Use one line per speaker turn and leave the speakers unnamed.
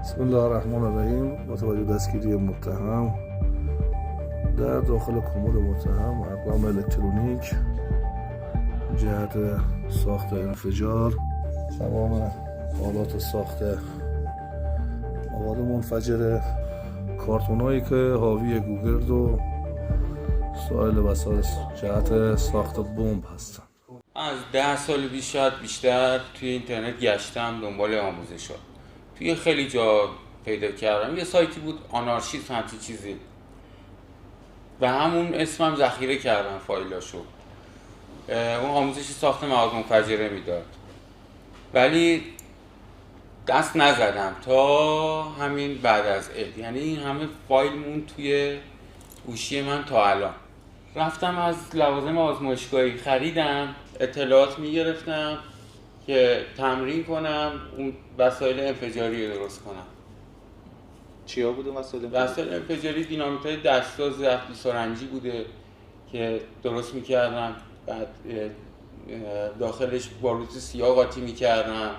بسم الله الرحمن الرحیم. با توجه دستگیری متهم در داخل کمد متهم اقلام الکترونیک جهت ساخت انفجار، تمام آلات ساخت مواد منفجره، کارتونایی که حاوی گوگرد و سایر وسایل جهت ساخت بمب هستن.
از 10 سال پیش شاید بیشتر توی اینترنت گشتم دنبال آموزش‌ها. توی خیلی جا پیدا کردم. یه سایتی بود آنارشیست همچین چیزی. و همون اسمم ذخیره کردم فایلاشو. اون آموزش ساخت مواد منفجره میداد. ولی دست نزدم تا همین بعد از عید. یعنی این همه فایل مون توی گوشی من تا الان. رفتم از لوازم آزمایشگاهی خریدم، اطلاعات میگرفتم که تمرین کنم اون وسایل انفجاری رو درست کنم.
چیا بوده وسایل
انفجاری؟ دینامیت‌های دستساز ظرفی سرنجی بوده که درست میکردم، بعد داخلش باروت سیاه قاطی میکردم،